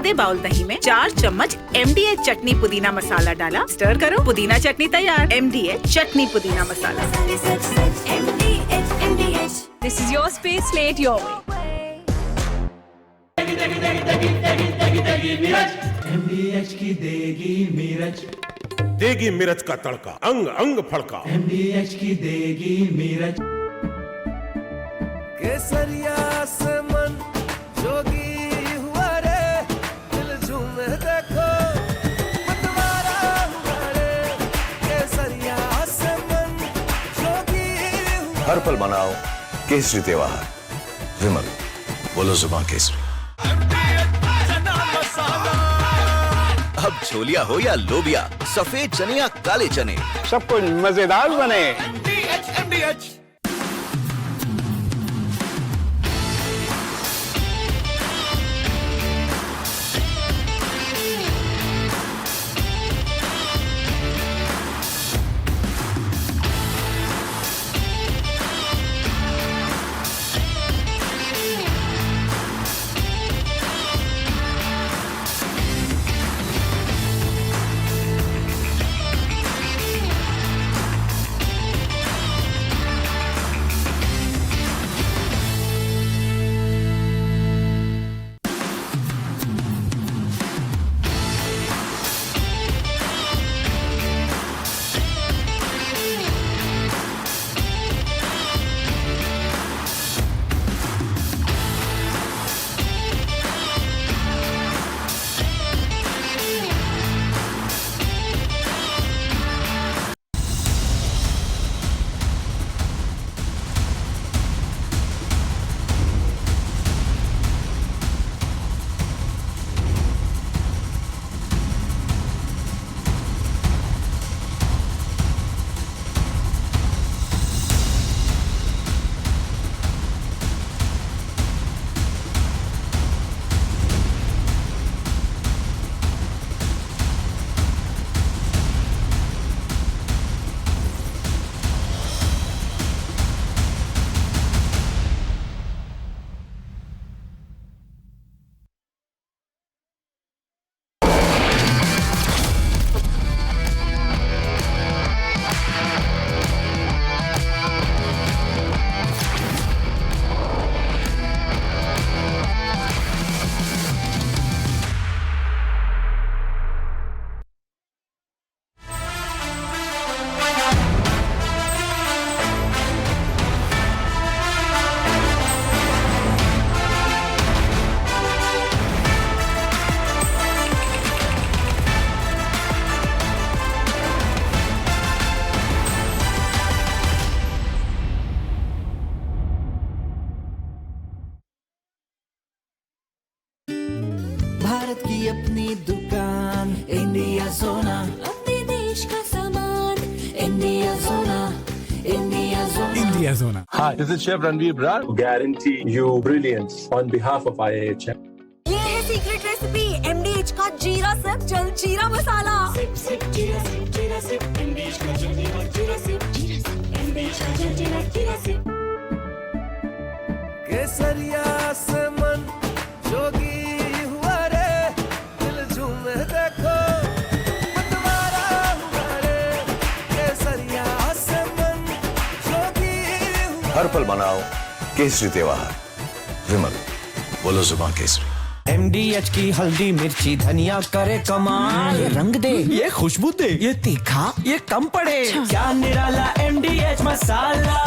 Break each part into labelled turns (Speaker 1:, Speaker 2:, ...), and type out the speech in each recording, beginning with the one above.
Speaker 1: आधे बाउल दही में 4 चम्मच MDH चटनी पुदीना मसाला डाला, स्टर करो, पुदीना चटनी तैयार। MDH चटनी पुदीना मसाला।
Speaker 2: This is your space, slay it your way.
Speaker 3: MDH की देगी मिर्च,
Speaker 4: देगी मिर्च का तड़का, अंग अंग फड़का।
Speaker 3: MDH की देगी मिर्च।
Speaker 5: केसरिया से मन जोगी हुआ रे, दिल झूमे देखो मतवारा हुआ रे। केसरिया से मन जोगी हुआ।
Speaker 6: हर पल मनाओ केसरी त्योहार। विमल, बोलो जुबान केसरी।
Speaker 7: अब छोलिया हो या लोबिया, सफेद चने या काले चने,
Speaker 8: सब कुछ मजेदार बने।
Speaker 7: MDH।
Speaker 5: भारत की अपनी दुकान, इंडिया सोना।
Speaker 2: अपने देश का सामान, इंडिया सोना, इंडिया सोना।
Speaker 9: India Zona.
Speaker 8: Hi, this is Chef Ranveer Brar. Guarantee you brilliance on behalf of IIHM.
Speaker 2: ये है सीक्रेट रेसिपी MDH का जीरा सिप जल जीरा मसाला।
Speaker 10: सिप सिप जीरा सिप MDH का जल जीरा सिप MDH का जल जीरा सिप।
Speaker 5: केसरिया से मन जोगी हुआ रे, दिल झूमे देखो मतवारा हुआ रे। केसरिया से मन जोगी हुआ।
Speaker 6: हर पल मनाओ केसरी त्योहार। विमल, बोलो जुबान केसरी।
Speaker 5: MDH की हल्दी मिर्ची धनिया करे कमाल। ये रंग दे, ये खुशबू दे, ये तीखा, ये कम पड़े। क्या निराला MDH masala.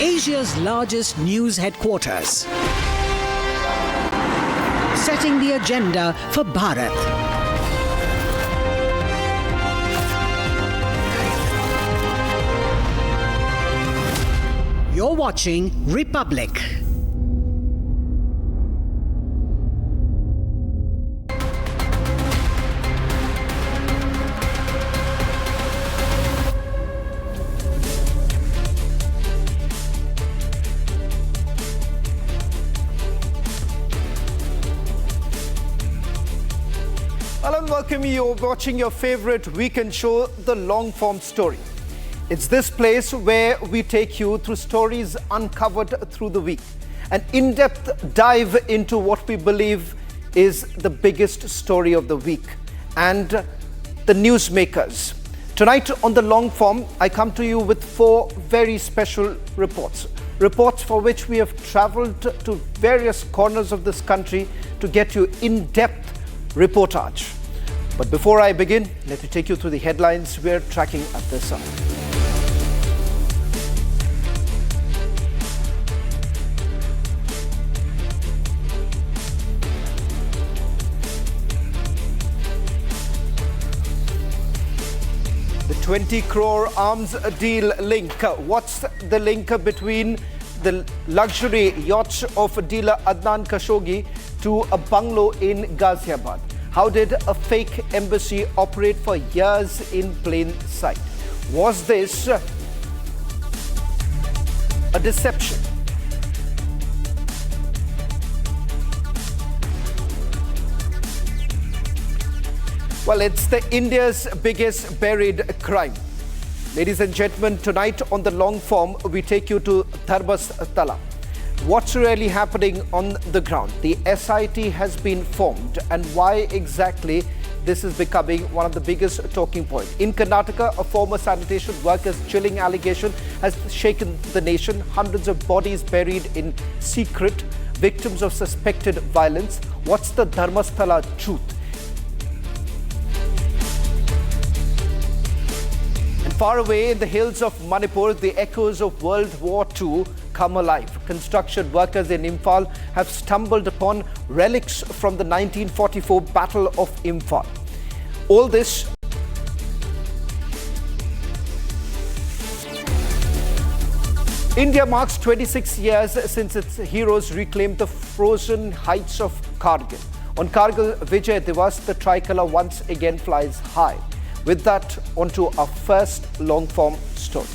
Speaker 9: Asia's largest news headquarters, setting the agenda for Bharat. You're watching Republic.
Speaker 11: Hello and welcome. You're watching your favorite weekend show, The Long-Form Story. It's this place where we take you through stories uncovered through the week. An in-depth dive into what we believe is the biggest story of the week and the newsmakers. Tonight on The Long-Form, I come to you with 4 very special reports. Reports for which we have traveled to various corners of this country to get you in-depth reportage. But before I begin, let me take you through the headlines we're tracking at this hour. The 20 crore arms deal link. What's the link between the luxury yacht of dealer Adnan Khashoggi to a bungalow in Ghaziabad? How did a fake embassy operate for years in plain sight? Was this a deception? Well, it's India's biggest buried crime. Ladies and gentlemen, tonight on The Long-Form, we take you to Dharamsthala. What's really happening on the ground? The SIT has been formed, and why exactly this is becoming one of the biggest talking points. In Karnataka, a former sanitation worker's chilling allegation has shaken the nation. Hundreds of bodies buried in secret, victims of suspected violence. What's the Dharamsthala truth? And far away in the hills of Manipur, the echoes of World War II come alive. Construction workers in Imphal have stumbled upon relics from the 1944 Battle of Imphal. All this India marks 26 years since its heroes reclaimed the frozen heights of Kargil. On Kargil, Vijay Diwas, the tricolour once again flies high. With that, onto our first long-form story.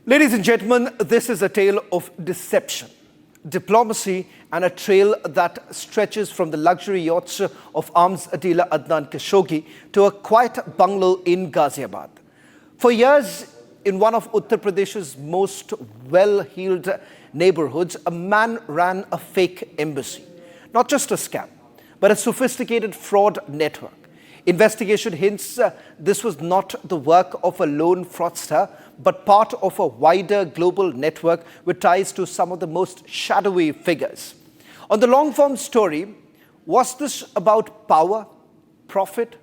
Speaker 11: Ladies and gentlemen, this is a tale of deception, diplomacy, and a trail that stretches from the luxury yachts of arms dealer Adnan Khashoggi to a quiet bungalow in Ghaziabad. For years, in one of Uttar Pradesh's most well-heeled neighborhoods, a man ran a fake embassy. Not just a scam, but a sophisticated fraud network. Investigation hints this was not the work of a lone fraudster, but part of a wider global network with ties to some of the most shadowy figures. On the long-form story, was this about power, profit,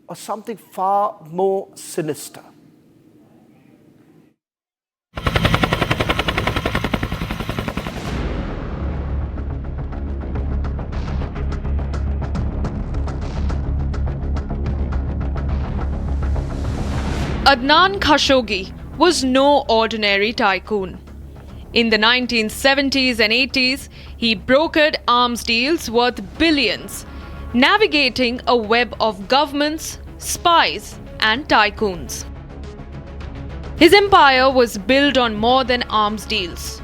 Speaker 11: or something far more sinister?
Speaker 12: Adnan Khashoggi was no ordinary tycoon. In the 1970s and 80s, he brokered arms deals worth billions, navigating a web of governments, spies, and tycoons. His empire was built on more than arms deals.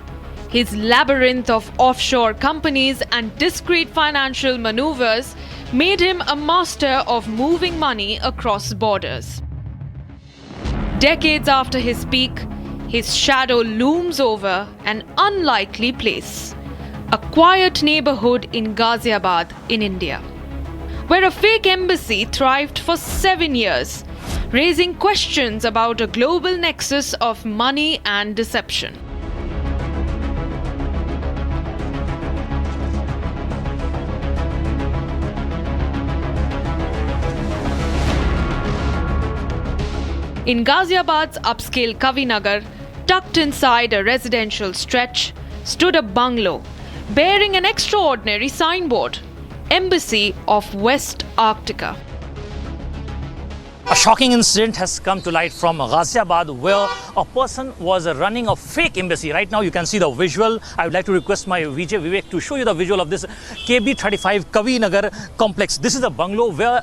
Speaker 12: His labyrinth of offshore companies and discreet financial maneuvers made him a master of moving money across borders. Decades after his peak, his shadow looms over an unlikely place, a quiet neighborhood in Ghaziabad in India, where a fake embassy thrived for 7 years, raising questions about a global nexus of money and deception. In Ghaziabad's upscale Kavinagar, tucked inside a residential stretch, stood a bungalow bearing an extraordinary signboard, Embassy of Westarctica.
Speaker 13: A shocking incident has come to light from Ghaziabad where a person was running a fake embassy. Right now you can see the visual. I would like to request my Vijay to show you the visual of this KB35 Kavinagar complex. This is a bungalow where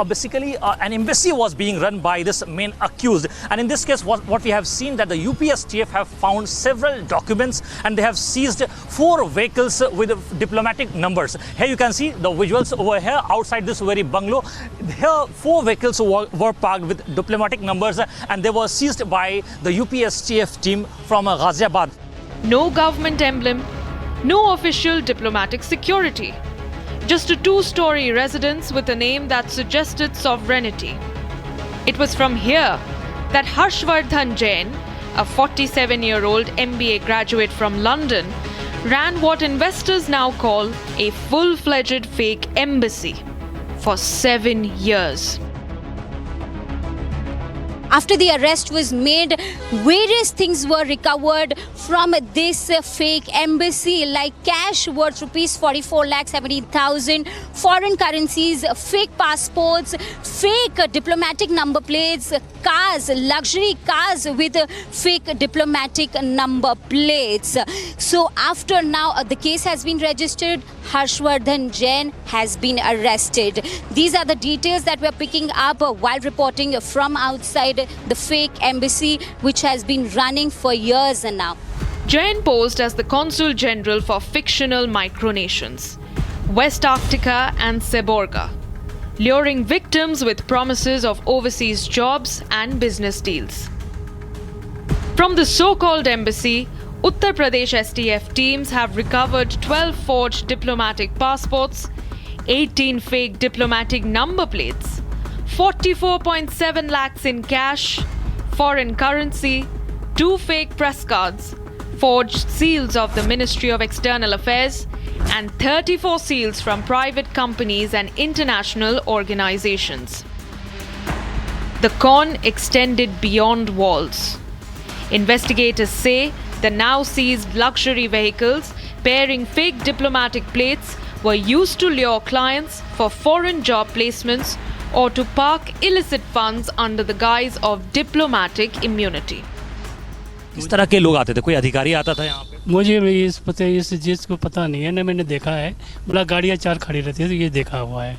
Speaker 13: basically an embassy was being run by this main accused. And in this case what we have seen that the UPSTF have found several documents and they have seized 4 vehicles with diplomatic numbers. Here you can see the visuals over here outside this very bungalow. Here 4 vehicles were parked with diplomatic numbers and they were seized by the UPSTF team from Ghaziabad.
Speaker 12: No government emblem, no official diplomatic security. Just a 2-story residence with a name that suggested sovereignty. It was from here that Harshvardhan Jain, a 47-year-old MBA graduate from London, ran what investors now call a full-fledged fake embassy for 7 years.
Speaker 14: After the arrest was made, various things were recovered from this fake embassy, like cash worth rupees 44,70,000, foreign currencies, fake passports, fake diplomatic number plates, cars, luxury cars with fake diplomatic number plates. So after now the case has been registered, Harshvardhan Jain has been arrested. These are the details that we're picking up while reporting from outside the fake embassy, which has been running for years now.
Speaker 12: Jain posed as the Consul General for fictional micronations, Westarctica and Seborga, luring victims with promises of overseas jobs and business deals. From the so-called embassy, Uttar Pradesh STF teams have recovered 12 forged diplomatic passports, 18 fake diplomatic number plates, 44.7 lakhs in cash, foreign currency, 2 fake press cards, forged seals of the Ministry of External Affairs, and 34 seals from private companies and international organizations. The con extended beyond walls. Investigators say the now seized luxury vehicles bearing fake diplomatic plates were used to lure clients for foreign job placements or to park illicit funds under the guise of diplomatic immunity.
Speaker 13: किस तरह के लोग आते थे? कोई अधिकारी आता था यहाँ पे?
Speaker 15: मुझे इस चीज़ को पता नहीं है, ना मैंने देखा है। बोला गाड़ियाँ 4 खड़ी रहती है, तो ये देखा हुआ है।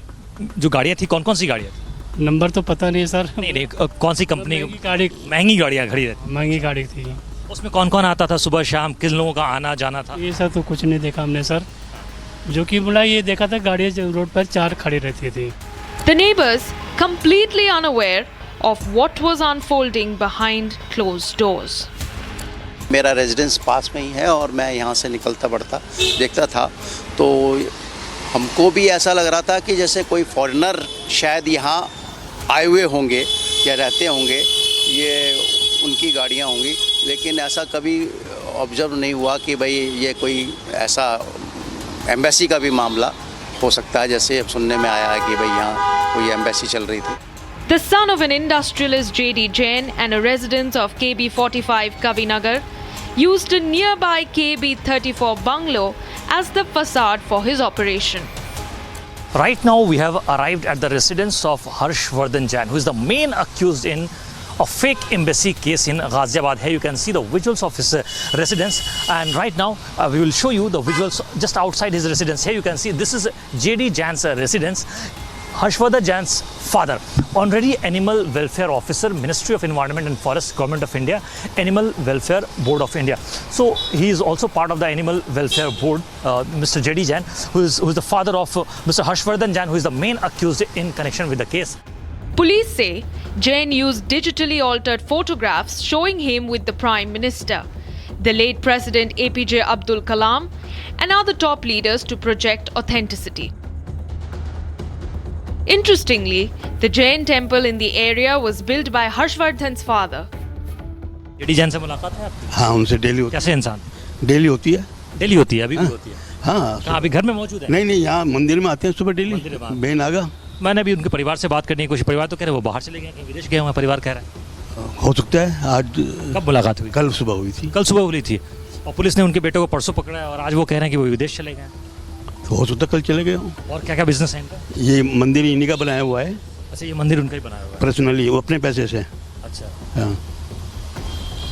Speaker 13: जो गाड़ियाँ थी कौन कौन सी गाड़ियाँ थी?
Speaker 15: नंबर तो पता नहीं सर।
Speaker 13: नहीं कौन सी कंपनी? महंगी गाड़ियाँ खड़ी रहती?
Speaker 15: महंगी गाड़ी थी।
Speaker 13: उसमें कौन कौन आता था? सुबह शाम किन लोगों का आना जाना था?
Speaker 15: ये सब तो कुछ नहीं देखा हमने सर। जो कि बोला ये देखा था गाड़ियाँ रोड पर 4 खड़ी रहती थी।
Speaker 12: The neighbors, completely unaware of what was unfolding behind closed doors.
Speaker 16: मेरा रेजिडेंस पास में ही है और मैं यहाँ से निकलता बढ़ता देखता था, तो हमको भी ऐसा लग रहा था कि जैसे कोई फॉरेनर शायद यहाँ आए हुए होंगे या रहते होंगे, ये उनकी गाड़ियाँ होंगी, लेकिन ऐसा कभी ऑब्जर्व नहीं हुआ कि भाई ये कोई ऐसा एम्बेसी का भी मामला हो सकता है, जैसे अब सुनने में आया है कि भाई यहाँ कोई एम्बेसी चल रही थी.
Speaker 12: The son of an industrialist J.D. Jain and a resident of KB45 Kavinagar used a nearby KB34 bungalow as the facade for his operation.
Speaker 13: Right now we have arrived at the residence of Harshvardhan Jain, who is the main accused in a fake embassy case in Ghaziabad. Here you can see the visuals of his residence, and right now we will show you the visuals just outside his residence. Here you can see this is J.D. Jain's residence. Harshvardhan Jain's father, Honorary Animal Welfare Officer, Ministry of Environment and Forest, Government of India, Animal Welfare Board of India. So he is also part of the Animal Welfare Board, Mr. J.D. Jain, who is the father of Mr. Harshvardhan Jain, who is the main accused in connection with the case.
Speaker 12: Police say Jain used digitally altered photographs showing him with the Prime Minister, the late President APJ Abdul Kalam, and other top leaders to project authenticity. Interestingly, the Jain temple in the area was built by Harshvardhan's father.
Speaker 13: J.D. Jain से मुलाकात है आपकी?
Speaker 17: हाँ, उनसे daily होती है.
Speaker 13: कैसे इंसान?
Speaker 17: डेली होती है.
Speaker 13: डेली होती है, अभी भी होती है.
Speaker 17: हाँ.
Speaker 13: कहाँ अभी घर में मौजूद है?
Speaker 17: नहीं, यहाँ मंदिर में आते हैं सुबह डेली. बहन आगा.
Speaker 13: मैंने अभी उनके परिवार से बात करने की कोशिश, परिवार तो कह रहे हैं वो बाहर चले गए, कहीं विदेश गए हुए परिवार कह रहे हैं.
Speaker 17: हो सकता है आज।
Speaker 13: कब मुलाकात हुई?
Speaker 17: कल सुबह हुई थी।
Speaker 13: कल सुबह हुई थी और पुलिस ने उनके बेटे को परसों पकड़ा है और आज वो कह रहे हैं कि वो विदेश चले गए।
Speaker 17: तो हो सकता है कल चले गए हों।
Speaker 13: और क्या क्या बिजनेस है इनका?
Speaker 17: ये मंदिर इन्हीं का बनाया हुआ है।
Speaker 13: अच्छा, ये मंदिर उनका ही बनाया हुआ है
Speaker 17: पर्सनली, वो अपने पैसे से।
Speaker 13: अच्छा
Speaker 17: हाँ,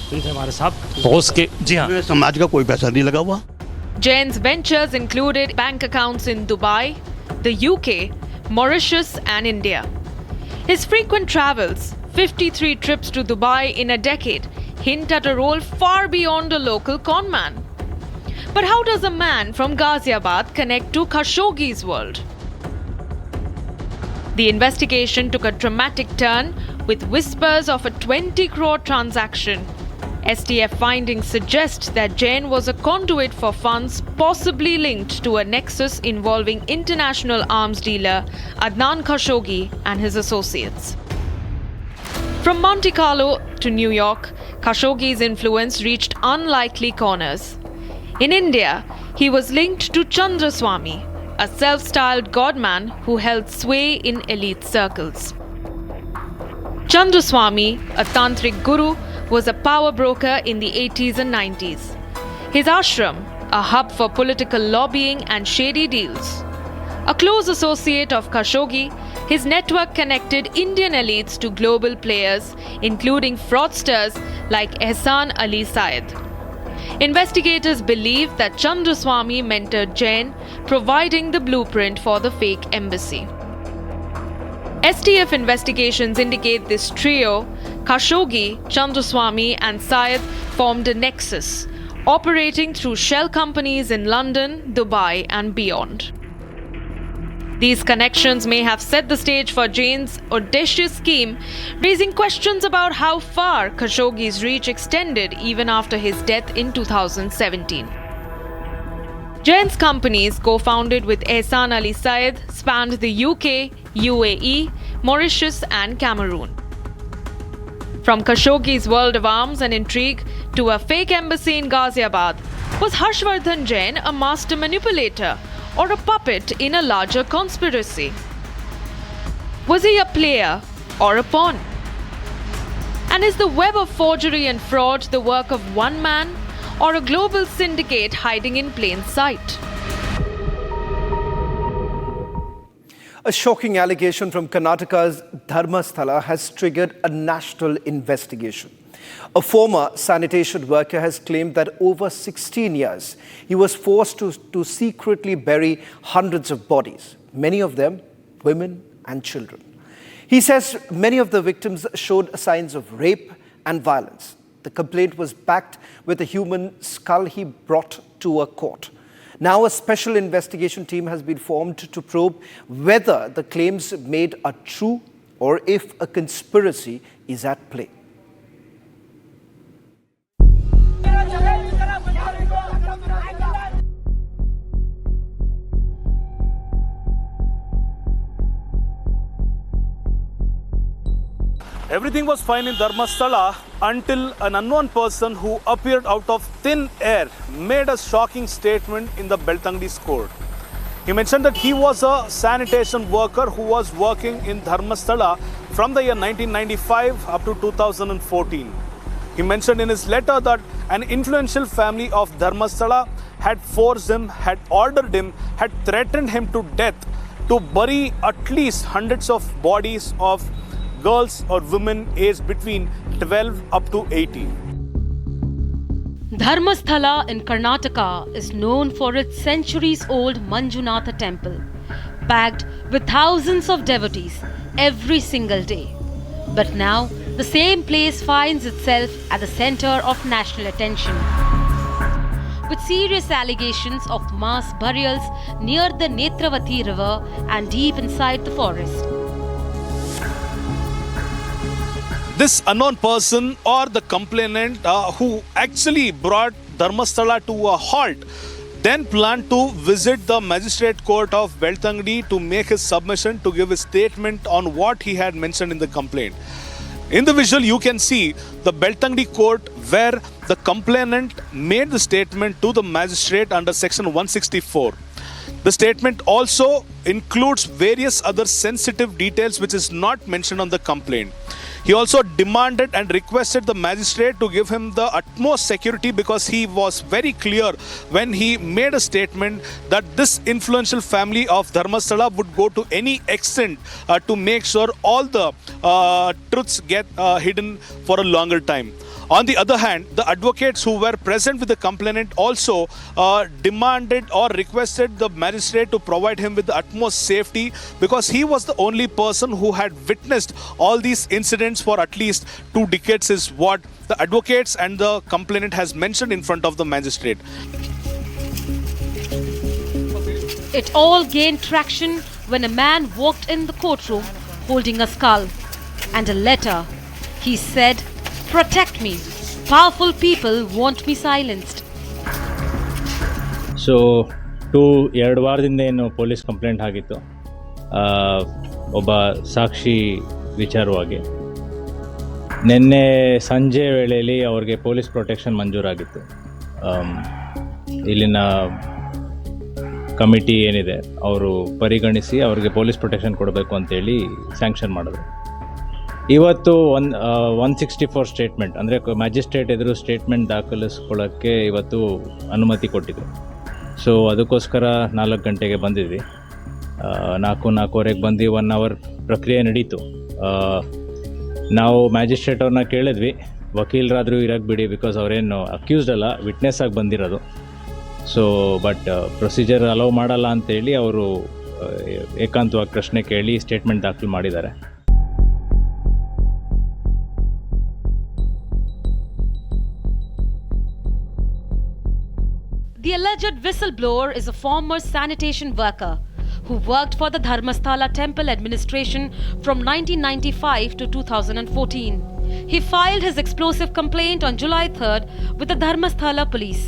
Speaker 13: तो ये थे हमारे साथ दोस्त के। जी हाँ,
Speaker 17: समाज का कोई पैसा नहीं लगा हुआ।
Speaker 12: Jain's ventures included bank accounts in Dubai, the UK, Mauritius, and India. His frequent travels, 53 trips to Dubai in a decade, hint at a role far beyond a local conman. But how does a man from Ghaziabad connect to Khashoggi's world? The investigation took a dramatic turn with whispers of a 20 crore transaction. STF findings suggest that Jain was a conduit for funds possibly linked to a nexus involving international arms dealer Adnan Khashoggi and his associates. From Monte Carlo to New York, Khashoggi's influence reached unlikely corners. In India, he was linked to Chandraswamy, a self-styled godman who held sway in elite circles. Chandraswamy, a tantric guru, was a power broker in the 80s and 90s. His ashram, a hub for political lobbying and shady deals. A close associate of Khashoggi, his network connected Indian elites to global players, including fraudsters like Ehsan Ali Syed. Investigators believe that Chandraswamy mentored Jain, providing the blueprint for the fake embassy. STF investigations indicate this trio, Khashoggi, Chandraswamy, and Syed, formed a nexus, operating through shell companies in London, Dubai, and beyond. These connections may have set the stage for Jain's audacious scheme, raising questions about how far Khashoggi's reach extended even after his death in 2017. Jain's companies, co-founded with Ehsan Ali Syed, spanned the UK, UAE, Mauritius, and Cameroon. From Khashoggi's world of arms and intrigue to a fake embassy in Ghaziabad, was Harshvardhan Jain a master manipulator or a puppet in a larger conspiracy? Was he a player or a pawn? And is the web of forgery and fraud the work of one man or a global syndicate hiding in plain sight?
Speaker 11: A shocking allegation from Karnataka's Dharamsthala has triggered a national investigation. A former sanitation worker has claimed that over 16 years, he was forced to secretly bury hundreds of bodies, many of them women and children. He says many of the victims showed signs of rape and violence. The complaint was backed with a human skull he brought to a court. Now a special investigation team has been formed to probe whether the claims made are true or if a conspiracy is at play.
Speaker 18: Everything was fine in Dharamsthala until an unknown person who appeared out of thin air made a shocking statement in the Beltangli's court. He mentioned that he was a sanitation worker who was working in Dharamsthala from the year 1995 up to 2014. He mentioned in his letter that an influential family of Dharamsthala had forced him, had ordered him, had threatened him to death to bury at least hundreds of bodies of girls or women aged between 12 up to 80.
Speaker 19: Dharamsthala in Karnataka is known for its centuries-old Manjunatha temple, packed with thousands of devotees every single day. But now, the same place finds itself at the center of national attention, with serious allegations of mass burials near the Netravati river and deep inside the forest.
Speaker 18: This unknown person or the complainant who actually brought Dharamsthala to a halt then planned to visit the magistrate court of Beltangdi to make his submission to give a statement on what he had mentioned in the complaint. In the visual you can see the Beltangdi court where the complainant made the statement to the magistrate under section 164. The statement also includes various other sensitive details which is not mentioned on the complaint. He also demanded and requested the magistrate to give him the utmost security because he was very clear when he made a statement that this influential family of Dharamsthala would go to any extent to make sure all the truths get hidden for a longer time. On the other hand, the advocates who were present with the complainant also demanded or requested the magistrate to provide him with the utmost safety because he was the only person who had witnessed all these incidents for at least 2 decades is what the advocates and the complainant has mentioned in front of the magistrate.
Speaker 19: It all gained traction when a man walked in the courtroom holding a skull and a letter. He said, "Protect me. Powerful people want me silenced."
Speaker 20: So 2 ವಾರದಿಂದ ಏನು police complaint ಆಗಿತ್ತು ಒಬ್ಬ ಸಾಕ್ಷಿ ವಿಚಾರವಾಗಿ. ನಿನ್ನೆ ಸಂಜೆ ವೇಳೆಯಲ್ಲಿ ಅವ್ರಿಗೆ police protection ಮಂಜೂರಾಗಿತ್ತು. ಇಲ್ಲಿನ ಕಮಿಟಿ ಏನಿದೆ ಅವರು ಪರಿಗಣಿಸಿ ಅವ್ರಿಗೆ ಪೊಲೀಸ್ ಪ್ರೊಟೆಕ್ಷನ್ ಕೊಡಬೇಕು ಅಂತೇಳಿ ಸ್ಯಾಂಕ್ಷನ್ ಮಾಡಿದ್ರು. ಇವತ್ತು 164 ಸ್ಟೇಟ್ಮೆಂಟ್ ಅಂದರೆ ಮ್ಯಾಜಿಸ್ಟ್ರೇಟ್ ಎದುರು ಸ್ಟೇಟ್ಮೆಂಟ್ ದಾಖಲಿಸ್ಕೊಳ್ಳೋಕ್ಕೆ ಇವತ್ತು ಅನುಮತಿ ಕೊಟ್ಟಿದ್ರು. ಸೊ ಅದಕ್ಕೋಸ್ಕರ 4 ಗಂಟೆಗೆ ಬಂದಿದ್ವಿ. 4:15 ಬಂದು 1 ಅವರ್ ಪ್ರಕ್ರಿಯೆ ನಡೀತು. ನಾವು ಮ್ಯಾಜಿಸ್ಟ್ರೇಟ್ ಅವ್ರನ್ನ ಕೇಳಿದ್ವಿ, ವಕೀಲರಾದರೂ ಇರೋಕ್ಕೆ ಬಿಡಿ, ಬಿಕಾಸ್ ಅವರೇನು ಅಕ್ಯೂಸ್ಡ್ ಅಲ್ಲ, ವಿಟ್ನೆಸ್ ಆಗಿ ಬಂದಿರೋದು. ಸೊ ಬಟ್ ಪ್ರೊಸೀಜರ್ ಅಲೌ ಮಾಡಲ್ಲ ಅಂತೇಳಿ ಅವರು ಏಕಾಂತವಾಗಿ ಪ್ರಶ್ನೆ ಕೇಳಿ ಸ್ಟೇಟ್ಮೆಂಟ್ ದಾಖಲು ಮಾಡಿದ್ದಾರೆ.
Speaker 19: The alleged whistleblower is a former sanitation worker who worked for the Dharamsthala temple administration from 1995 to 2014. He filed his explosive complaint on July 3rd with the Dharamsthala police.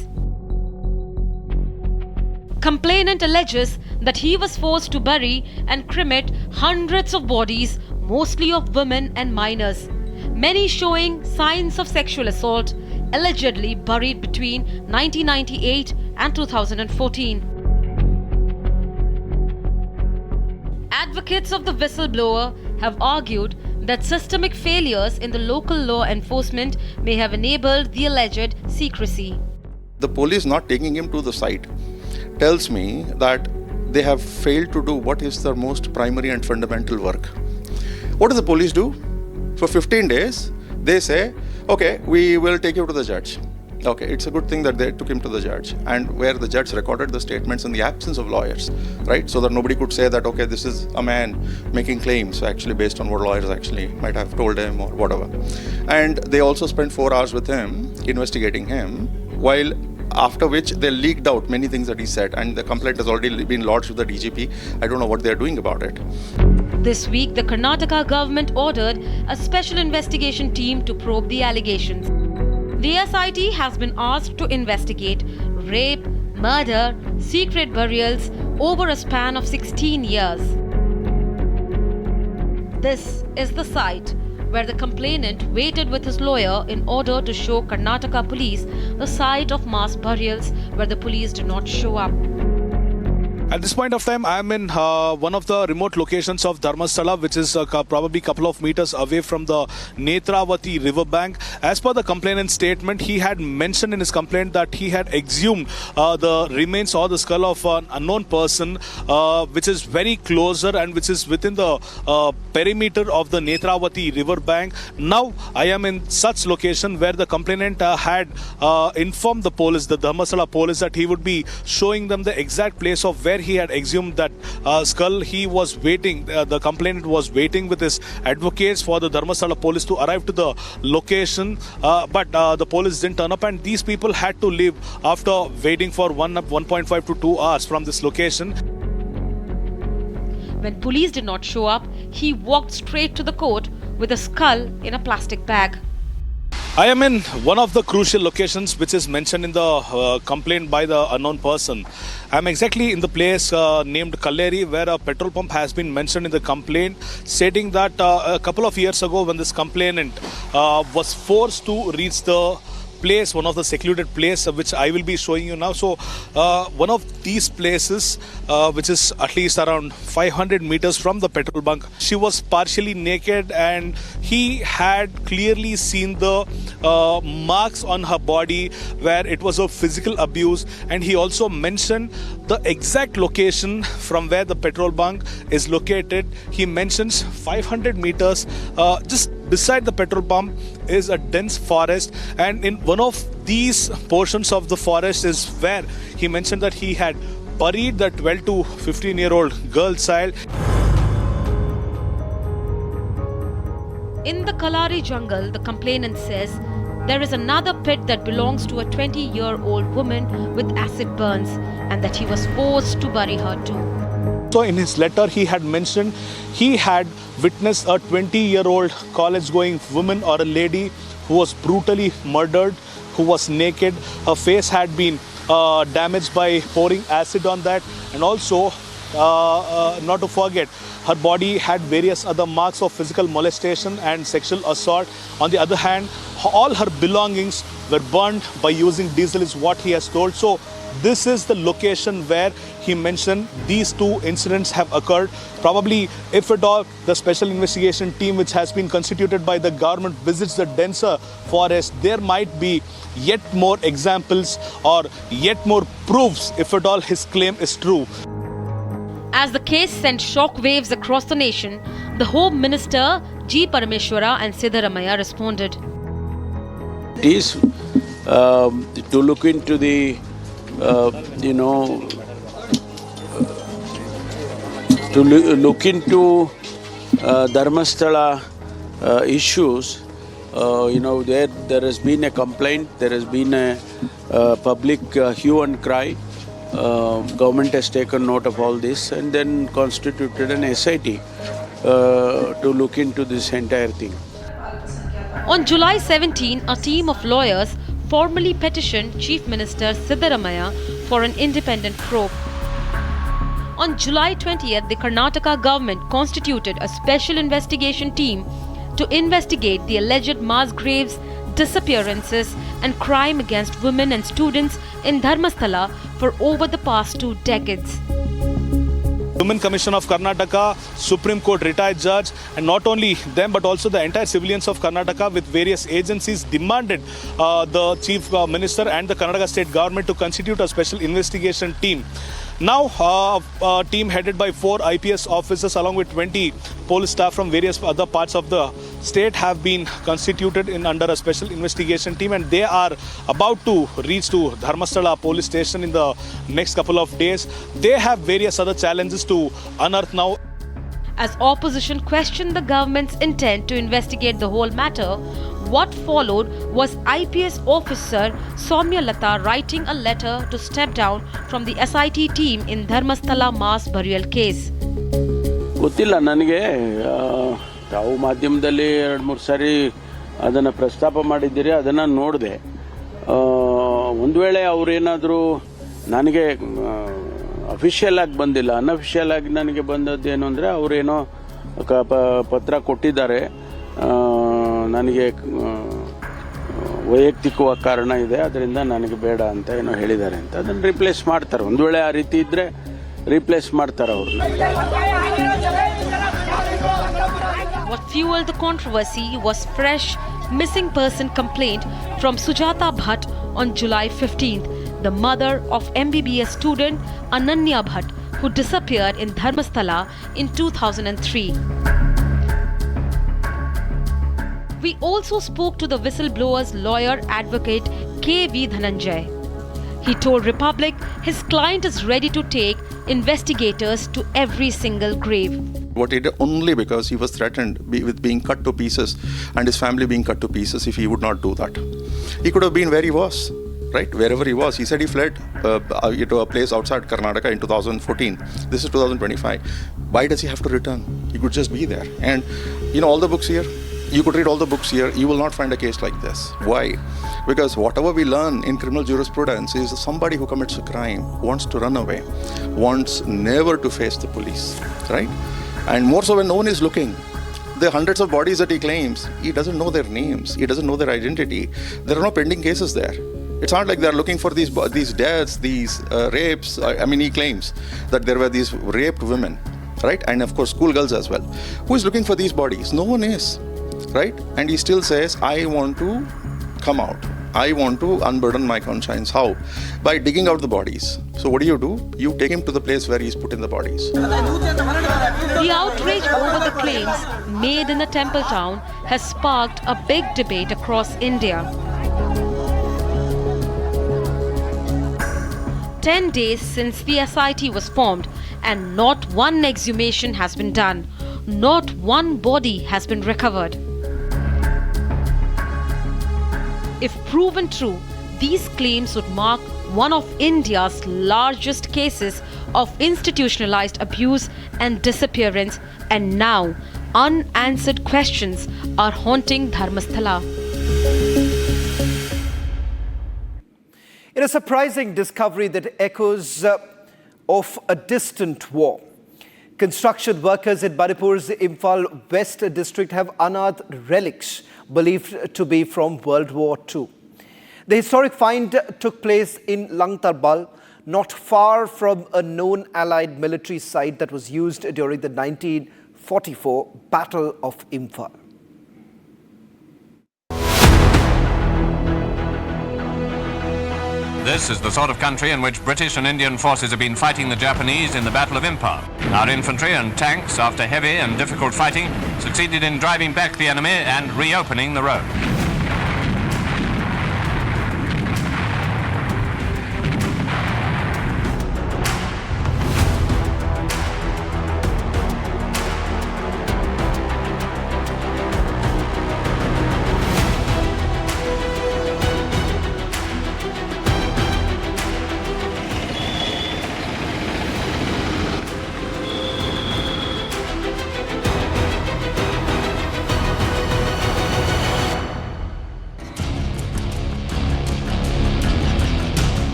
Speaker 19: Complainant alleges that he was forced to bury and cremate hundreds of bodies, mostly of women and minors, many showing signs of sexual assault, allegedly buried between 1998 and 2014. Advocates of the whistleblower have argued that systemic failures in the local law enforcement may have enabled the alleged secrecy.
Speaker 21: The police not taking him to the site tells me that they have failed to do what is their most primary and fundamental work. What does the police do? For 15 days, they say, okay, we will take you to the judge. Okay, it's a good thing that they took him to the judge, and where the judge recorded the statements in the absence of lawyers, right? So that nobody could say that, okay, this is a man making claims actually based on what lawyers actually might have told him or whatever. And they also spent 4 hours with him, investigating him, while after which they leaked out many things that he said, and the complaint has already been lodged with the DGP. I don't know what they are doing about it.
Speaker 19: This week, the Karnataka government ordered a special investigation team to probe the allegations. The SIT has been asked to investigate rape, murder, secret burials over a span of 16 years. This is the site where the complainant waited with his lawyer in order to show Karnataka police the site of mass burials where the police did not show up.
Speaker 18: At this point of time, I am in one of the remote locations of Dharamsthala, which is probably a couple of meters away from the Netravati riverbank. As per the complainant's statement, he had mentioned in his complaint that he had exhumed the remains or the skull of an unknown person, which is very closer and which is within the perimeter of the Netravati riverbank. Now, I am in such location where the complainant had informed the police, the Dharamsthala police, that he would be showing them the exact place of where he had exhumed that skull. He was waiting, the complainant was waiting with his advocates for the Dharamsthala police to arrive to the location, but the police didn't turn up, and these people had to leave after waiting for 1.5 to 2 hours from this location.
Speaker 19: When police did not show up, he walked straight to the court with a skull in a plastic bag.
Speaker 18: I am in one of the crucial locations which is mentioned in the complaint by the unknown person. I am exactly in the place named Kalleri, where a petrol pump has been mentioned in the complaint, stating that a couple of years ago when this complainant was forced to reach the place, one of the secluded place which I will be showing you now. So one of these places which is at least around 500 meters from the petrol bunk, she was partially naked and he had clearly seen the marks on her body where it was of physical abuse, and he also mentioned the exact location from where the petrol bunk is located. He mentions 500 meters just beside the petrol pump is a dense forest, and in one of these portions of the forest is where he mentioned that he had buried the 12 to 15-year-old girl child.
Speaker 19: In the Kalari jungle, the complainant says there is another pit that belongs to a 20-year-old woman with acid burns, and that he was forced to bury her too.
Speaker 18: So in his letter, he had mentioned he had witnessed a 20-year-old college-going woman or a lady who was brutally murdered, who was naked. Her face had been damaged by pouring acid on that, and also, not to forget, her body had various other marks of physical molestation and sexual assault. On the other hand, all her belongings were burned by using diesel is what he has told. So this is the location where he mentioned these two incidents have occurred. Probably, if at all, the special investigation team which has been constituted by the government visits the denser forest, there might be yet more examples or yet more proofs if at all his claim is true.
Speaker 19: As the case sent shockwaves across the nation, the Home Minister G. Parameshwara and Siddaramaiah responded.
Speaker 1: It is to look into the, look into Dharamsthala issues. There has been a complaint, there has been a public hue and cry. Government has taken note of all this and then constituted an SIT to look into this entire thing.
Speaker 19: On July 17, a team of lawyers formally petitioned Chief Minister Siddaramaiah for an independent probe. On July 20th, the Karnataka government constituted a special investigation team to investigate the alleged mass graves, disappearances and crime against women and students in Dharamsthala for over the past 2 decades.
Speaker 18: Women Commission of Karnataka, Supreme Court retired judge, and not only them but also the entire civilians of Karnataka with various agencies demanded the Chief Minister and the Karnataka state government to constitute a special investigation team. Now, a team headed by 4 IPS officers along with 20 police staff from various other parts of the state have been constituted under a special investigation team, and they are about to reach to Dharamsthala police station in the next couple of days. They have various other challenges to unearth now.
Speaker 19: As opposition questioned the government's intent to investigate the whole matter, what followed was IPS officer Soumya Lata writing a letter to step down from the SIT team in Dharamsthala mass burial case.
Speaker 1: ಗೊತ್ತಿಲ್ಲ ನನಗೆ ತಾವು ಮಾಧ್ಯಮದಲ್ಲಿ 2-3 ಸಾರಿ ಅದನ್ನು ಪ್ರಸ್ತಾಪ ಮಾಡಿದ್ದೀರಿ, ಅದನ್ನು ನೋಡಿದೆ. ಒಂದು ವೇಳೆ ಅವರೇನಾದರೂ ನನಗೆ ಅಫಿಷಿಯಲ್ ಆಗಿ ಬಂದಿಲ್ಲ, ಅನ್ಅಫಿಷಿಯಲ್ ಆಗಿ ನನಗೆ ಬಂದದ್ದೇನು ಅಂದರೆ ಅವರೇನೋ ಪತ್ರ ಕೊಟ್ಟಿದ್ದಾರೆ, ನನಗೆ ವೈಯಕ್ತಿಕವಾಗಿ ಕಾರಣ ಇದೆ ಅದರಿಂದ ನನಗೆ ಬೇಡ ಅಂತ ಏನೋ ಹೇಳಿದ್ದಾರೆ ಅಂತ ಅದನ್ನು ರಿಪ್ಲೇಸ್ ಮಾಡ್ತಾರೆ. ಒಂದು ವೇಳೆ ಆ ರೀತಿ ಇದ್ದರೆ ರಿಪ್ಲೇಸ್ ಮಾಡ್ತಾರೆ ಅವ್ರನ್ನ.
Speaker 19: What fueled the controversy was fresh missing person complaint from Sujata Bhatt on July 15th, the mother of MBBS student Ananya Bhatt, who disappeared in Dharamsthala in 2003. We also spoke to the whistleblower's lawyer advocate K.V. Dhananjay. He told Republic his client is ready to take investigators to every single grave.
Speaker 21: What he did only because he was threatened with being cut to pieces and his family being cut to pieces if he would not do that. He could have been where he was, right? Wherever he was. He said he fled to a place outside Karnataka in 2014. This is 2025. Why does he have to return? He could just be there. And all the books here, you could read all the books here, you will not find a case like this. Why? Because whatever we learn in criminal jurisprudence is somebody who commits a crime wants to run away, wants never to face the police, right? And more so when no one is looking. the hundreds of bodies that he claims, he doesn't know their names. He doesn't know their identity. There are no pending cases there. It's not like they're looking for these deaths, these rapes. I mean, he claims that there were these raped women, right? And of course, schoolgirls as well. Who is looking for these bodies? No one is, right? And he still says, I want to come out. I want to unburden my conscience. How? By digging out the bodies. So what do? You take him to the place where he's put in the bodies.
Speaker 19: The outrage over the claims made in the temple town has sparked a big debate across India. 10 days since the SIT was formed and not one exhumation has been done. Not one body has been recovered. If proven true, these claims would mark one of India's largest cases of institutionalized abuse and disappearance, and now unanswered questions are haunting Dharamsthala.
Speaker 11: In a surprising discovery that echoes of a distant war, construction workers in Manipur's Imphal West district have unearthed relics believed to be from World War II. The historic find took place in LongForm, not far from a known Allied military site that was used during the 1944 Battle of Imphal.
Speaker 4: This is the sort of country in which British and Indian forces have been fighting the Japanese in the Battle of Imphal. Our infantry and tanks, after heavy and difficult fighting, succeeded in driving back the enemy and reopening the road.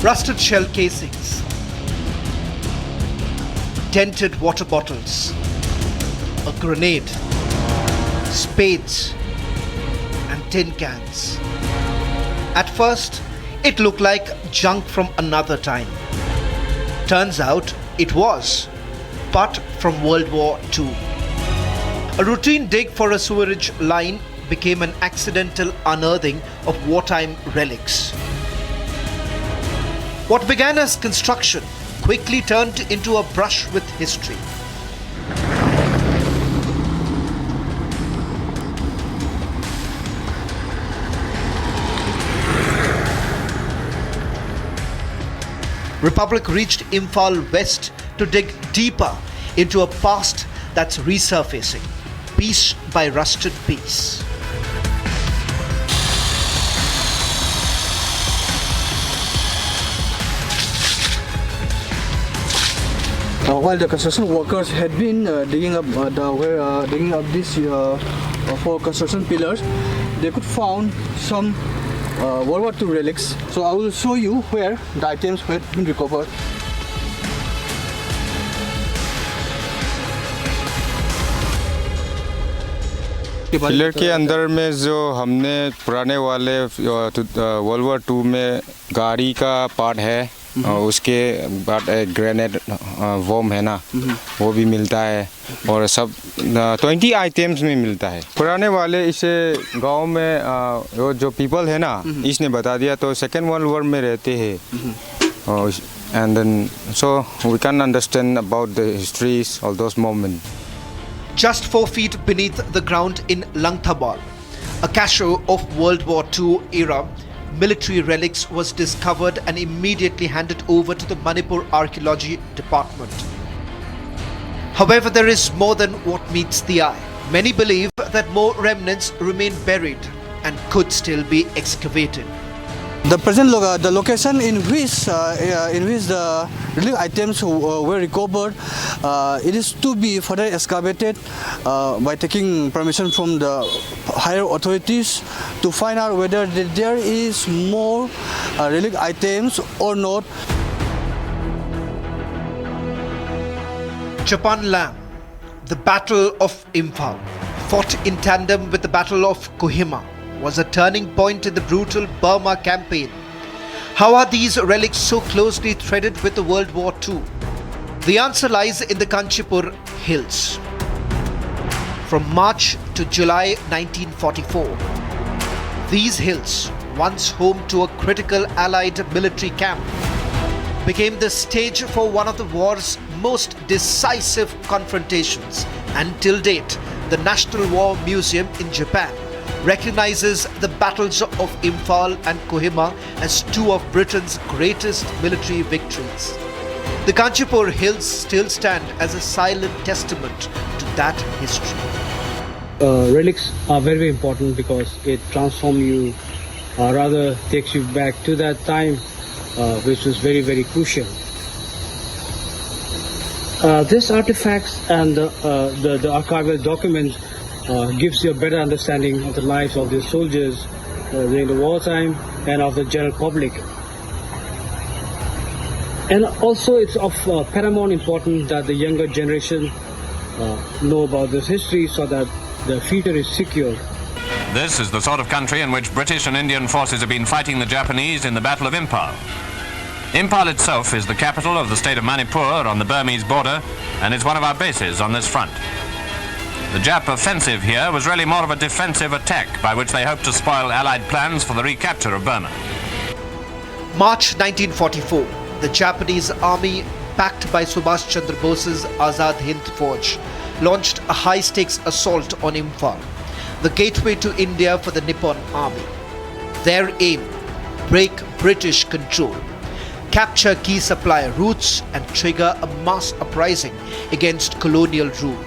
Speaker 11: Rusted shell casings, dented water bottles, a grenade, spades, and tin cans. At first, it looked like junk from another time. Turns out it was, but from World War II. A routine dig for a sewerage line became an accidental unearthing of wartime relics. What began as construction quickly turned into a brush with history. Republic reached Imphal West to dig deeper into a past that's resurfacing, piece by rusted piece.
Speaker 22: While the construction workers had been digging up this for construction pillars, they could found some World War II relics. So I will show you where the items had been recovered.
Speaker 23: Pillar के अंदर में जो हमने पुराने वाले world war 2 में गाड़ी का पार्ट है, उसके बाद ग्रेनेड वॉर्म है ना, वो भी मिलता है और सब 20 आइटम्स में मिलता है। पुराने वाले इसे गांव में जो पीपल है ना, इसने बता दिया तो सेकेंड वर्ल्ड वॉर में रहते हैं, and then so we can understand about the histories of those moments.
Speaker 11: Just 4 feet beneath the ground in LongForm, a cache of World War II era military relics was discovered and immediately handed over to the Manipur Archaeology Department. However, there is more than what meets the eye. Many believe that more remnants remain buried and could still be excavated.
Speaker 22: The present the location in which the relic items were recovered, it is to be further excavated by taking permission from the higher authorities to find out whether there is more relic items or not.
Speaker 11: Japan Lam, the Battle of Imphal, fought in tandem with the Battle of Kohima, was a turning point in the brutal Burma campaign. How are these relics so closely threaded with the World War II? The answer lies in the Kanchipur Hills. From March to July 1944, these hills, once home to a critical Allied military camp, became the stage for one of the war's most decisive confrontations, and till date, the National War Museum in Japan recognizes the battles of Imphal and Kohima as two of Britain's greatest military victories. The Kanchipur Hills still stand as a silent testament to that history.
Speaker 3: Relics are very, very important because it transforms you, or rather takes you back to that time, which was very, very crucial. These artifacts and the archival documents gives you a better understanding of the lives of the soldiers during the wartime and of the general public. And also it's of paramount importance that the younger generation know about this history so that the future is secure.
Speaker 4: This is the sort of country in which British and Indian forces have been fighting the Japanese in the Battle of Imphal. Imphal itself is the capital of the state of Manipur on the Burmese border, and it's one of our bases on this front. The Jap offensive here was really more of a defensive attack by which they hoped to spoil Allied plans for the recapture of Burma.
Speaker 11: March 1944, the Japanese army, backed by Subhash Chandra Bose's Azad Hind Fauj, launched a high-stakes assault on Imphal, the gateway to India for the Nippon army. Their aim: break British control, capture key supply routes, and trigger a mass uprising against colonial rule.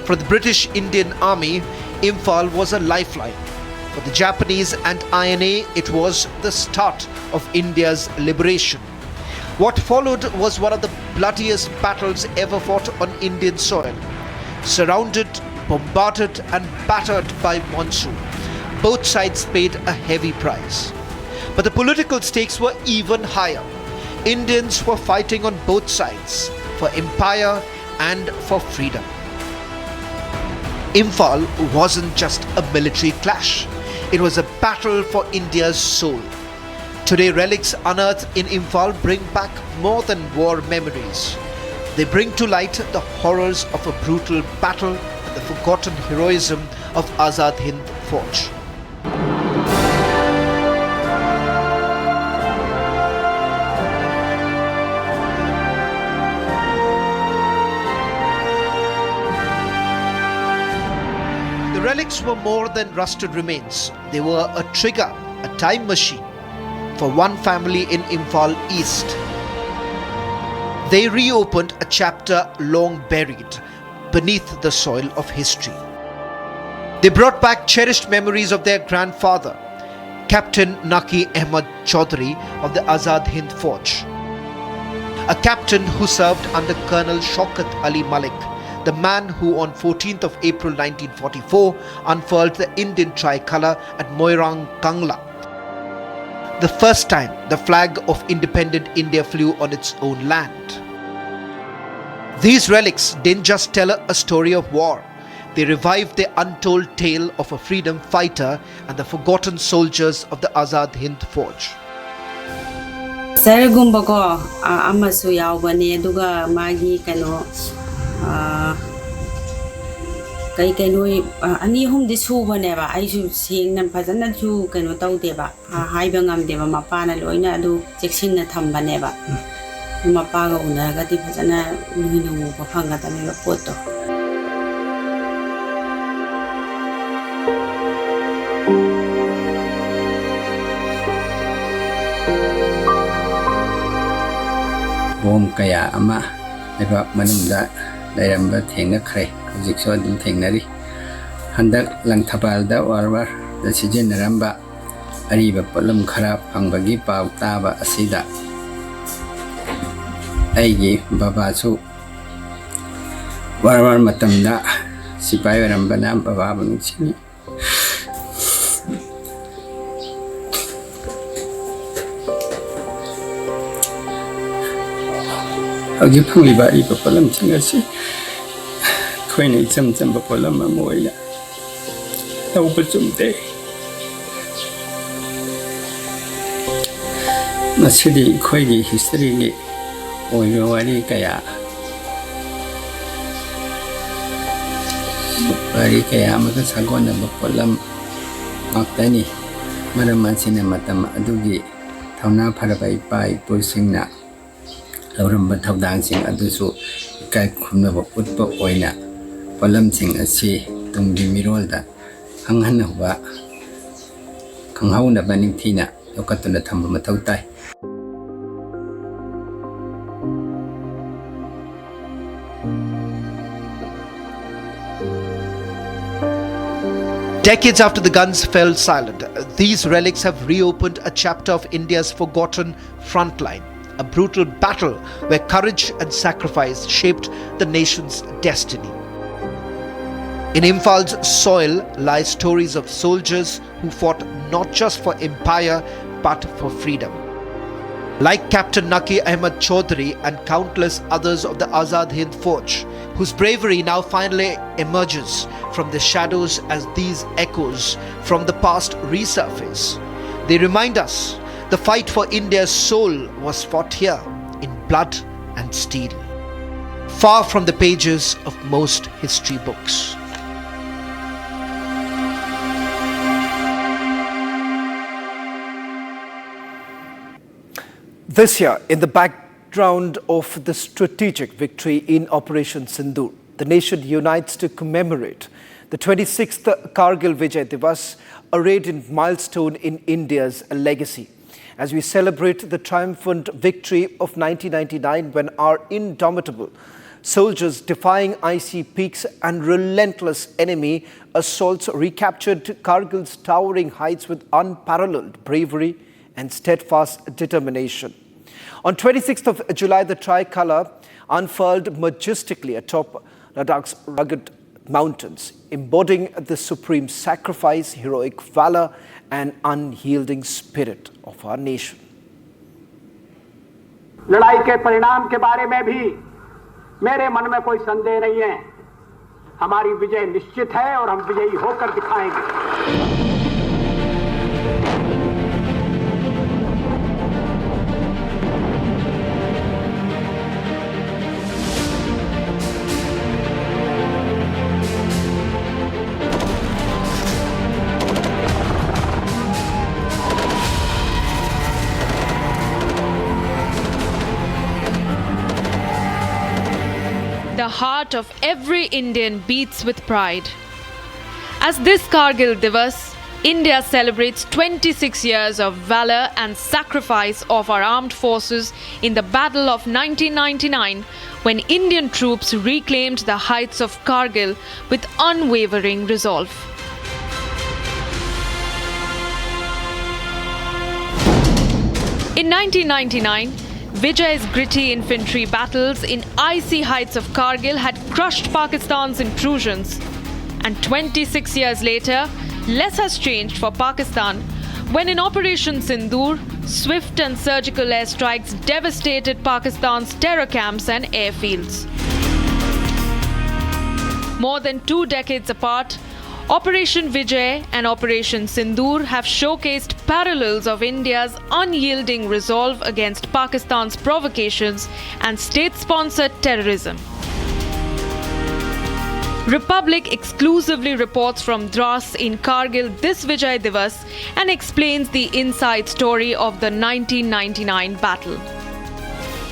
Speaker 11: For the British Indian Army, Imphal was a lifeline. For the Japanese and INA, it was the start of India's liberation. What followed was one of the bloodiest battles ever fought on Indian soil. Surrounded, bombarded and battered by monsoon, both sides paid a heavy price. But the political stakes were even higher. Indians were fighting on both sides, for empire and for freedom. Imphal wasn't just a military clash. It was a battle for India's soul. Today, relics unearthed in Imphal bring back more than war memories. They bring to light the horrors of a brutal battle and the forgotten heroism of Azad Hind Fauj. The relics were more than rusted remains. They were a trigger, a time machine for one family in Imphal East. They reopened a chapter long buried beneath the soil of history. They brought back cherished memories of their grandfather, Captain Naki Ahmad Chaudhary of the Azad Hind Fauj, a captain who served under Colonel Shaukat Ali Malik, the man who on 14th of April 1944 unfurled the Indian tricolour at Moirang Kangla, the first time the flag of independent India flew on its own land. These relics didn't just tell a story of war, they revived the untold tale of a freedom fighter and the forgotten soldiers of the Azad Hind Fauj.
Speaker 7: Saragumba ko amasu yaubane duga magi kano kai kano ani hum disu bane ba ai su sing nan phajana ju kano taude ba haiba ngamde ba mapana loina adu cheksin na thambane ba mapaga unaga ti phajana nuhinu ba phanga tane ba poto
Speaker 8: bom kaya ama eba manungda lairamba thengnakhre hojikso adum thengnari handak langthabalda warwar da sijenaramba ariba polam khara phangbagi paw taba asida aigi baba su warwar matamda sipai ramba nam baba bangchini agi phangiba ariba polam chingasi khoina icham chamba polam amoila ꯇꯧꯕ ꯆꯨꯝꯗꯦ ꯃꯁꯤꯗꯤ ꯑꯩꯈꯣꯏꯒꯤ ꯍꯤꯁꯇꯔꯤꯒꯤ ꯑꯣꯏꯕ ꯋꯥꯔꯤ ꯀꯌꯥ ꯑꯃꯒ ꯁꯥꯒꯣꯟꯅꯕ ꯄꯣꯠꯂꯝ ꯉꯥꯛꯇꯅꯤ ꯃꯔꯝ ꯑꯁꯤꯅ ꯃꯇꯝ ꯑꯗꯨꯒꯤ ꯊꯧꯅꯥ ꯐꯔꯕ ꯏꯄꯥ ꯏꯄꯨꯁꯤꯡꯅ ꯂꯧꯔꯝꯕ ꯊꯧꯗꯥꯡꯁꯤꯡ ꯑꯗꯨꯁꯨ ꯏꯀꯥꯏ ꯈꯨꯝꯅꯕ ꯎꯠꯄ ꯑꯣꯏꯅ ꯄꯣꯠꯂꯝꯁꯤꯡ ꯑꯁꯤ ꯇꯨꯡꯒꯤ ꯃꯤꯔꯣꯜꯗ ꯈꯪꯍꯧꯅꯕ ꯅꯤꯡꯊꯤꯅ ꯌꯣꯛꯈꯠꯇꯨꯅ ꯊꯝꯕ ꯃꯊꯧ ꯇꯥꯏ
Speaker 11: Decades after the guns fell silent, these relics have reopened a chapter of India's forgotten frontline, a brutal battle where courage and sacrifice shaped the nation's destiny. In Imphaal's soil lie stories of soldiers who fought not just for empire but for freedom. Like Captain Naki Ahmed Chaudhary and countless others of the Azad Hind Fauj, whose bravery now finally emerges from the shadows as these echoes from the past resurface. They remind us the fight for India's soul was fought here in blood and steel, far from the pages of most history books. This year, in the background of the strategic victory in Operation Sindoor, the nation unites to commemorate the 26th Kargil Vijay Diwas, a radiant milestone in India's legacy. As we celebrate the triumphant victory of 1999, when our indomitable soldiers defying icy peaks and relentless enemy assaults recaptured Kargil's towering heights with unparalleled bravery and steadfast determination. On 26th of July, the tricolour unfurled majestically atop Ladakh's rugged mountains, embodying the supreme sacrifice, heroic valour and unyielding spirit of our nation.
Speaker 2: लड़ाई के परिणाम के बारे में भी मेरे मन में कोई संदेह नहीं है। हमारी विजय निश्चित है और हम विजयी होकर दिखाएंगे।
Speaker 12: The heart of every Indian beats with pride. As this Kargil Diwas, India celebrates 26 years of valor and sacrifice of our armed forces in the Battle of 1999, when Indian troops reclaimed the heights of Kargil with unwavering resolve. In 1999, Vijay's gritty infantry battles in icy heights of Kargil had crushed Pakistan's intrusions. And 26 years later, less has changed for Pakistan when in Operation Sindoor, swift and surgical airstrikes devastated Pakistan's terror camps and airfields. More than 2 decades apart, Operation Vijay and Operation Sindoor have showcased parallels of India's unyielding resolve against Pakistan's provocations and state-sponsored terrorism. Republic exclusively reports from Dras in Kargil this Vijay Diwas and explains the inside story of the 1999 battle.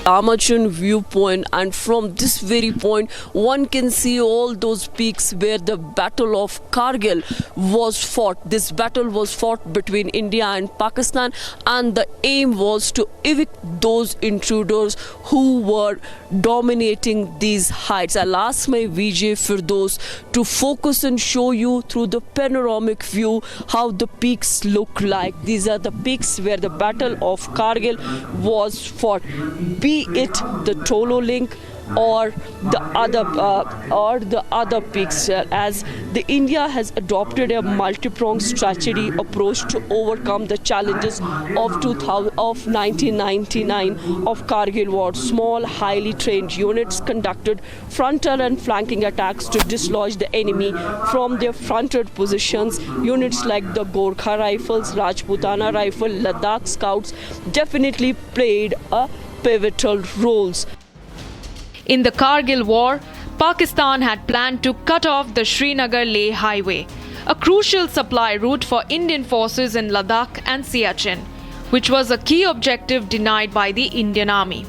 Speaker 6: Amachan viewpoint, and from this very point one can see all those peaks where the battle of Kargil was fought. This battle was fought between India and Pakistan, and the aim was to evict those intruders who were dominating these heights. I'll ask my Vijay Firdos to focus and show you through the panoramic view how the peaks look like. These are the peaks where the battle of Kargil was fought. Be it the Tolo link, or the other peaks, as the India has adopted a multi-pronged strategy approach to overcome the challenges of 1999 of Kargil war. Small, highly trained units conducted frontal and flanking attacks to dislodge the enemy from their fronted positions. Units like the Gorkha Rifles, Rajputana Rifle, Ladakh Scouts definitely played a pivotal roles.
Speaker 12: In the Kargil war, Pakistan had planned to cut off the Srinagar-Leh highway, a crucial supply route for Indian forces in Ladakh and Siachen, which was a key objective denied by the Indian Army.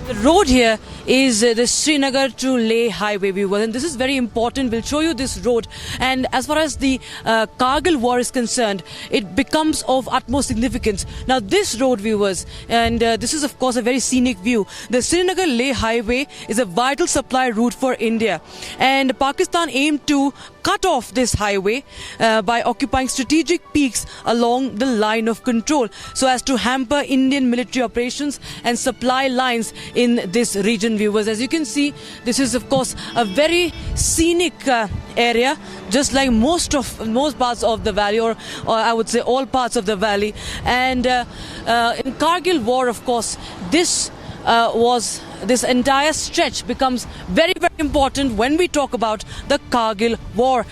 Speaker 5: The road here is the Srinagar to Leh highway, viewers, and this is very important. We'll show you this road, and as far as the Kargil war is concerned, it becomes of utmost significance. Now this road, viewers, and this is of course a very scenic view. The Srinagar Leh highway is a vital supply route for India, and Pakistan aimed to cut off this highway by occupying strategic peaks along the line of control so as to hamper Indian military operations and supply lines in this region, viewers. As you can see, this is of course a very scenic area, just like most parts of the valley, or I would say all parts of the valley. And in Kargil war, of course, this entire stretch becomes very, very important when we talk about the Kargil war.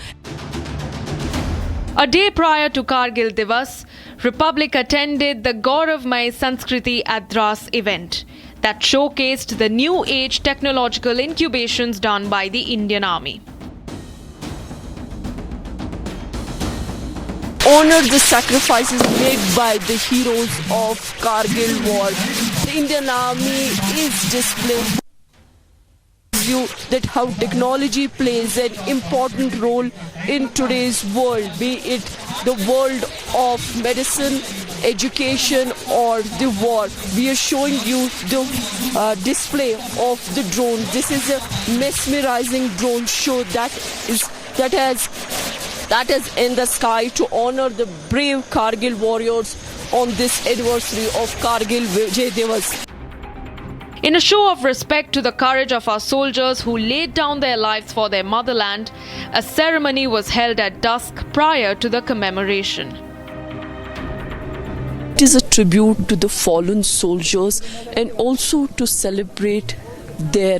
Speaker 12: A day prior to Kargil Diwas, Republic attended the Gauravmay Sanskriti at Dras event that showcased the new age technological incubations done by the Indian Army.
Speaker 6: Honor the sacrifices made by the heroes of Kargil war. The Indian Army is displaying that how technology plays an important role in today's world, be it the world of medicine, education or the war. We are showing you the display of the drone. This is a mesmerizing drone show that has in the sky to honor the brave Kargil warriors on this anniversary of Kargil Vijay Diwas.
Speaker 12: In a show of respect to the courage of our soldiers who laid down their lives for their motherland, a ceremony was held at dusk prior to the commemoration.
Speaker 6: It is a tribute to the fallen soldiers and also to celebrate their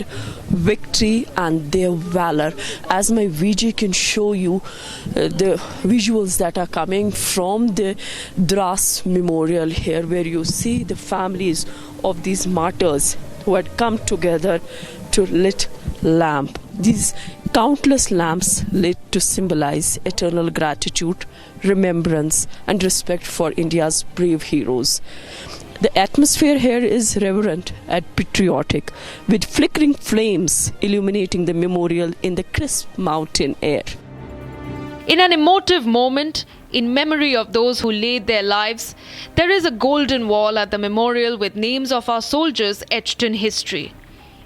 Speaker 6: victory and their valor. As my Vijay can show you the visuals that are coming from the Dras Memorial here, where you see the families of these martyrs who had come together to lit lamp. These countless lamps lit to symbolize eternal gratitude, remembrance and respect for India's brave heroes. The atmosphere here is reverent and patriotic, with flickering flames illuminating the memorial in the crisp mountain air.
Speaker 12: In an emotive moment, in memory of those who laid their lives, there is a golden wall at the memorial with names of our soldiers etched in history.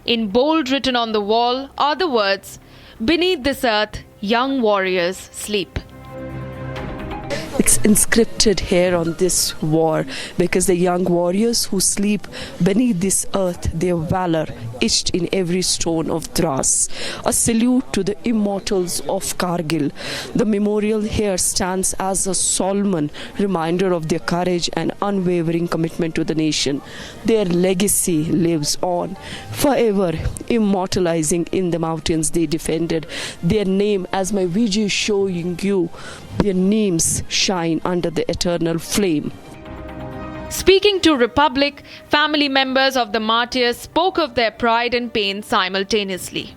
Speaker 12: In bold written on the wall are the words, "Beneath this earth, young warriors sleep."
Speaker 6: It's inscripted here on this wall because the young warriors who sleep beneath this earth, their valor etched in every stone of Dras. A salute to the immortals of Kargil. The memorial here stands as a solemn reminder of their courage and unwavering commitment to the nation. Their legacy lives on, forever immortalizing in the mountains they defended. Their name, as my Vijay is showing you, their names shine under the eternal flame.
Speaker 12: Speaking to Republic, family members of the martyrs spoke of their pride and pain simultaneously.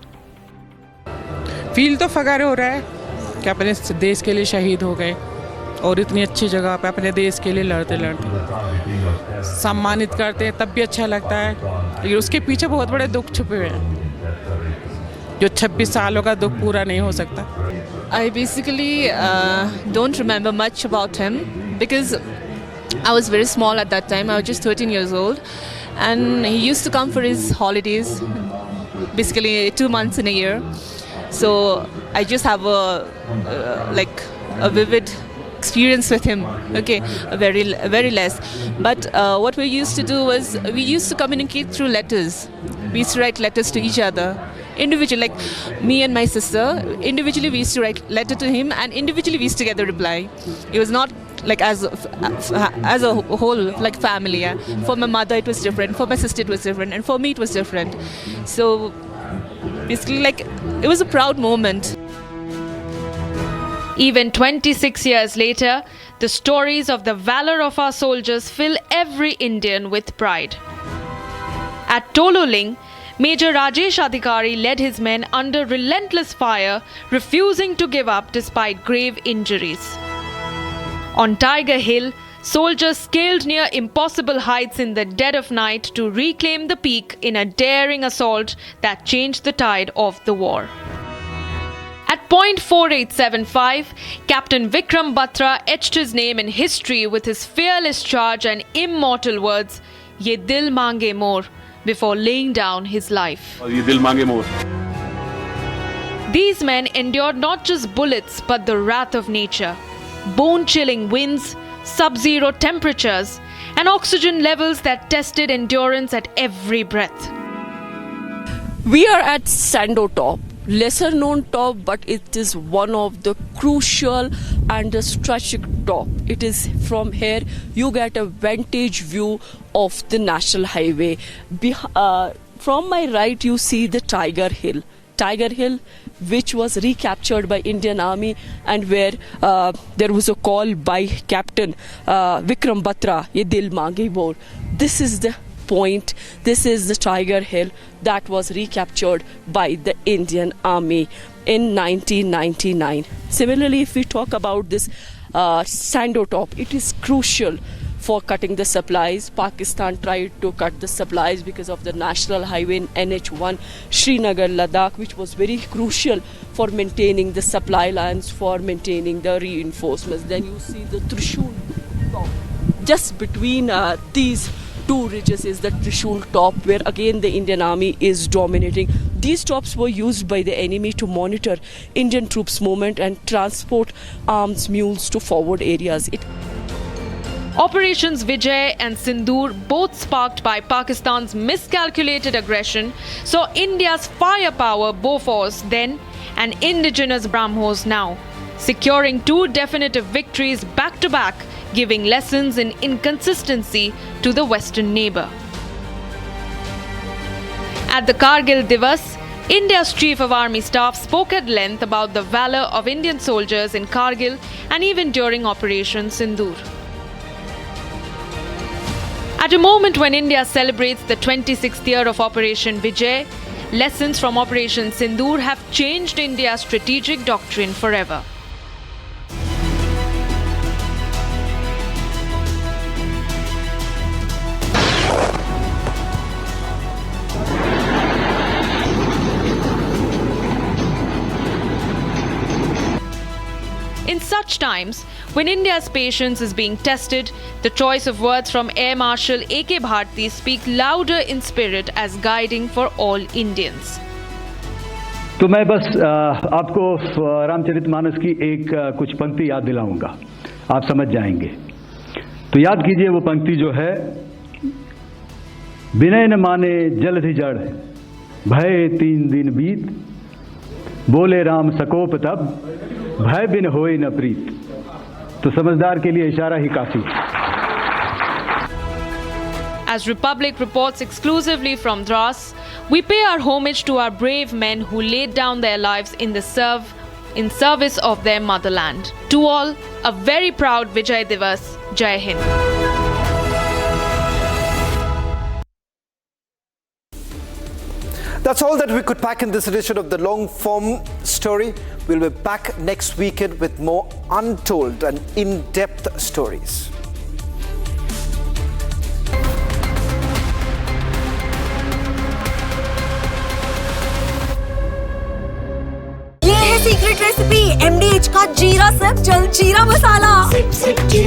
Speaker 9: Feel तो फखर हो रहा है कि अपने देश के लिए शहीद हो गए और इतनी अच्छी जगह पे अपने देश के लिए लड़ते लड़ते सम्मानित करते हैं, तब भी अच्छा लगता है, लेकिन उसके पीछे बहुत बड़े दुख छुपे हुए हैं जो 26 सालों का दुख पूरा नहीं हो सकता.
Speaker 10: I basically don't remember much about him because I was very small at that time. I was just 13 years old, and he used to come for his holidays, basically 2 months in a year. So I just have a vivid experience with him. Okay, very less. But what we used to do was we used to communicate through letters. we used to write letters to each other individually, like me and my sister. Individually, we used to write letter to him, and individually, we used to get the reply. It was not like as a whole, like family. Yeah. For my mother, it was different. For my sister, it was different, and for me, it was different. So basically, like, it was a proud moment.
Speaker 12: Even 26 years later, the stories of the valor of our soldiers fill every Indian with pride. At Tololing, Major Rajesh Adhikari led his men under relentless fire, refusing to give up despite grave injuries. On Tiger Hill, soldiers scaled near impossible heights in the dead of night to reclaim the peak in a daring assault that changed the tide of the war. At point 4875, Captain Vikram Batra etched his name in history with his fearless charge and immortal words, "Ye dil mange more," before laying down his life.
Speaker 14: Ye dil mange more.
Speaker 12: These men endured not just bullets but the wrath of nature, bone-chilling winds, sub-zero temperatures, and oxygen levels that tested endurance at every breath.
Speaker 6: We are at Sando Top, lesser known top, but it is one of the crucial and the strategic top. It is from here you get a vantage view of the national highway. From my right you see the Tiger Hill, which was recaptured by Indian Army, and where there was a call by Captain Vikram Batra, "Ye dil mange more." This is the point. This is the Tiger Hill that was recaptured by the Indian Army in 1999. Similarly, if we talk about this Sando Top, it is crucial for cutting the supplies. Pakistan tried to cut the supplies because of the national highway in NH1 Srinagar Ladakh, which was very crucial for maintaining the supply lines, for maintaining the reinforcements. Then you see the Trishul Top. Just between these two ridges is the Trishul Top, where again the Indian Army is dominating. These tops were used by the enemy to monitor Indian troops' movement and transport arms mules to forward areas.
Speaker 12: Operations Vijay and Sindoor, both sparked by Pakistan's miscalculated aggression, saw India's firepower Bofors then and indigenous BrahMos now, securing two definitive victories back to back, giving lessons in inconsistency to the Western neighbour. At the Kargil Diwas, India's Chief of Army Staff spoke at length about the valour of Indian soldiers in Kargil and even during Operation Sindoor. At a moment when India celebrates the 26th year of Operation Vijay, lessons from Operation Sindoor have changed India's strategic doctrine forever. In such times, when India's patience is being tested, the choice of words from Air Marshal A.K. Bharti speak louder in spirit as guiding for all Indians.
Speaker 15: तो मैं बस आपको रामचरितमानस की एक कुछ पंक्ति याद दिलाऊंगा, आप समझ जाएंगे। तो याद कीजिए वो पंक्ति जो है, विनय न माने जलधि जड़, भय 3 दिन बीत, बोले राम सकोप तब, भय बिन होए न प्रीत। तो समझदार के लिए इशारा ही काफी है।
Speaker 12: As Republic reports exclusively from Dras, we pay our homage to our brave men who laid down their lives in service of their motherland. To all, a very proud Vijay Diwas. Jai Hind.
Speaker 11: That's all that we could pack in this edition of the long form story. We'll be back next weekend with more untold and in-depth stories.
Speaker 16: ये है secret recipe MDH का जीरा SIP jaljeera मसाला। SIP SIP जीरा